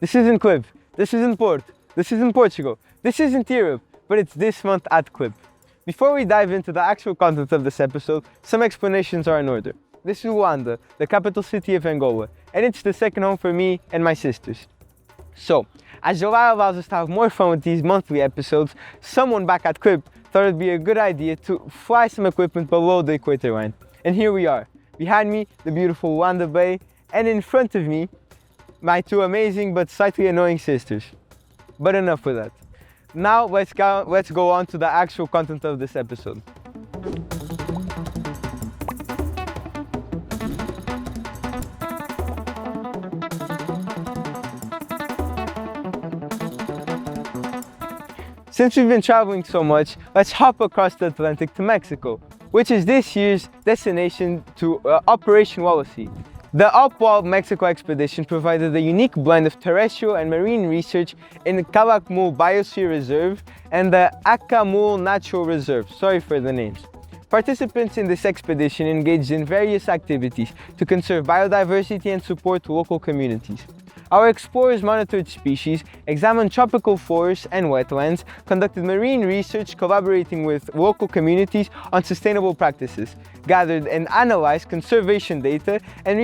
This isn't Clip, this isn't Port, this isn't Portugal, this isn't Europe, but it's this month at Clip. Before we dive into the actual content of this episode, some explanations are in order. This is Luanda, the capital city of Angola, and it's the second home for me and my sisters. So, as July allows us to have more fun with these monthly episodes, someone back at Clip thought it'd be a good idea to fly some equipment below the equator line. And here we are. Behind me, the beautiful Luanda Bay, and in front of me, my two amazing but slightly annoying sisters. But enough with that. Now let's go on to the actual content of this episode. Since we've been traveling so much, let's hop across the Atlantic to Mexico, which is this year's destination to Operation Wallacea. The Wallacea Mexico expedition provided a unique blend of terrestrial and marine research in the Calakmul Biosphere Reserve and the Akumal Natural Reserve. Sorry for the names. Participants in this expedition engaged in various activities to conserve biodiversity and support local communities. Our explorers monitored species, examined tropical forests and wetlands, conducted marine research collaborating with local communities on sustainable practices, gathered and analyzed conservation data, and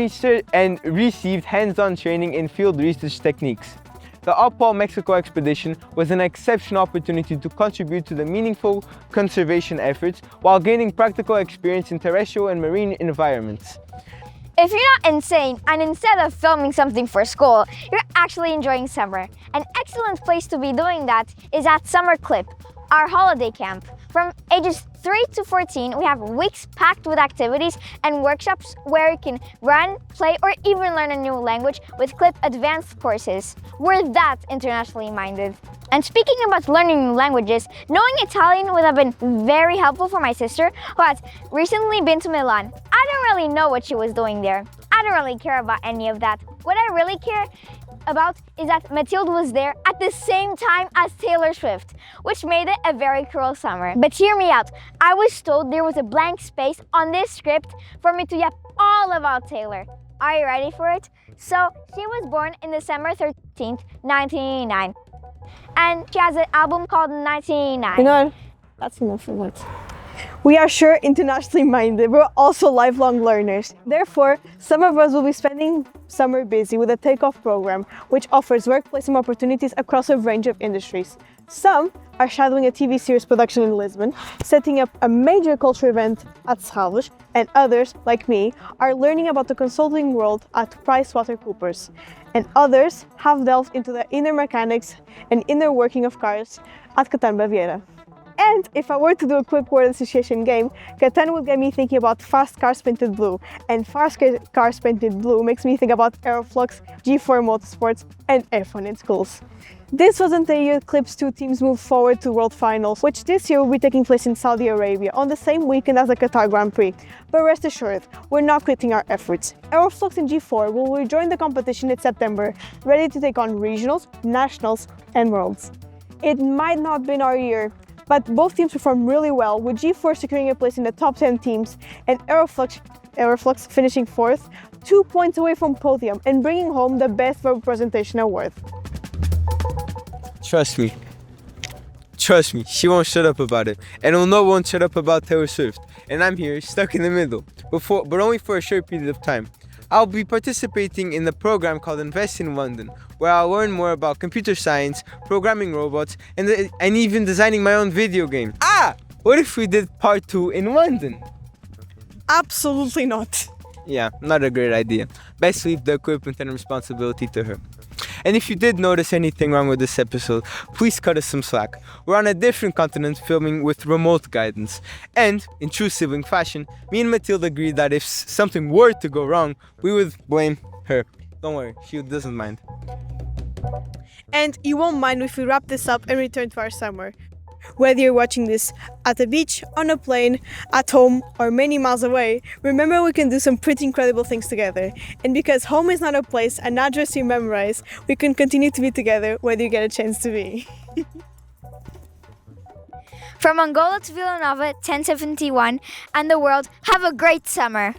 received hands-on training in field research techniques. The Wallacea Mexico expedition was an exceptional opportunity to contribute to the meaningful conservation efforts while gaining practical experience in terrestrial and marine environments. If you're not insane and instead of filming something for school, you're actually enjoying summer, an excellent place to be doing that is at Summer Clip, our holiday camp. From ages 3 to 14, we have weeks packed with activities and workshops where you can run, play, or even learn a new language with Clip advanced courses. We're that internationally minded. And speaking about learning new languages, knowing Italian would have been very helpful for my sister who has recently been to Milan. I don't really know what she was doing there. I don't really care about any of that. What I really care about is that Matilde was there at the same time as Taylor Swift, which made it a very cruel summer. But hear me out. I was told there was a blank space on this script for me to yap all about Taylor. Are you ready for it? So, she was born in December 13th, 1989. And she has an album called 1989. Leonor, that's enough for what? We are sure internationally minded, we're also lifelong learners. Therefore, some of us will be spending summer busy with a takeoff program, which offers work placement opportunities across a range of industries. Some are shadowing a TV series production in Lisbon, setting up a major cultural event at Salvos, and others, like me, are learning about the consulting world at PricewaterhouseCoopers. And others have delved into the inner mechanics and inner working of cars at Caetano Baviera. And if I were to do a quick word association game, Caetano would get me thinking about fast cars painted blue, and fast cars painted blue makes me think about Aeroflux, G4 Motorsports, and F1 in schools. This wasn't the year Clip's two teams moved forward to World Finals, which this year will be taking place in Saudi Arabia on the same weekend as the Qatar Grand Prix. But rest assured, we're not quitting our efforts. Aeroflux and G4 will rejoin the competition in September, ready to take on regionals, nationals, and worlds. It might not have been our year, but both teams performed really well, with G4 securing a place in the top 10 teams and Aeroflux finishing 4th, 2 points away from podium and bringing home the Best Representation award. Trust me, she won't shut up about it, and no one won't shut up about Taylor Swift, and I'm here, stuck in the middle, but only for a short period of time. I'll be participating in the program called InvestIn London, where I'll learn more about computer science, programming robots, and even designing my own video game. What if we did part 2 in London? Absolutely not. Yeah, not a great idea. Best leave the equipment and responsibility to her. And if you did notice anything wrong with this episode, please cut us some slack. We're on a different continent filming with remote guidance. And, in true sibling fashion, me and Matilde agreed that if something were to go wrong, we would blame her. Don't worry, she doesn't mind. And you won't mind if we wrap this up and return to our summer. Whether you're watching this at the beach, on a plane, at home, or many miles away, remember we can do some pretty incredible things together. And because home is not a place, an address you memorize, we can continue to be together whether you get a chance to be. From Angola to Villanova, 1071, and the world, have a great summer.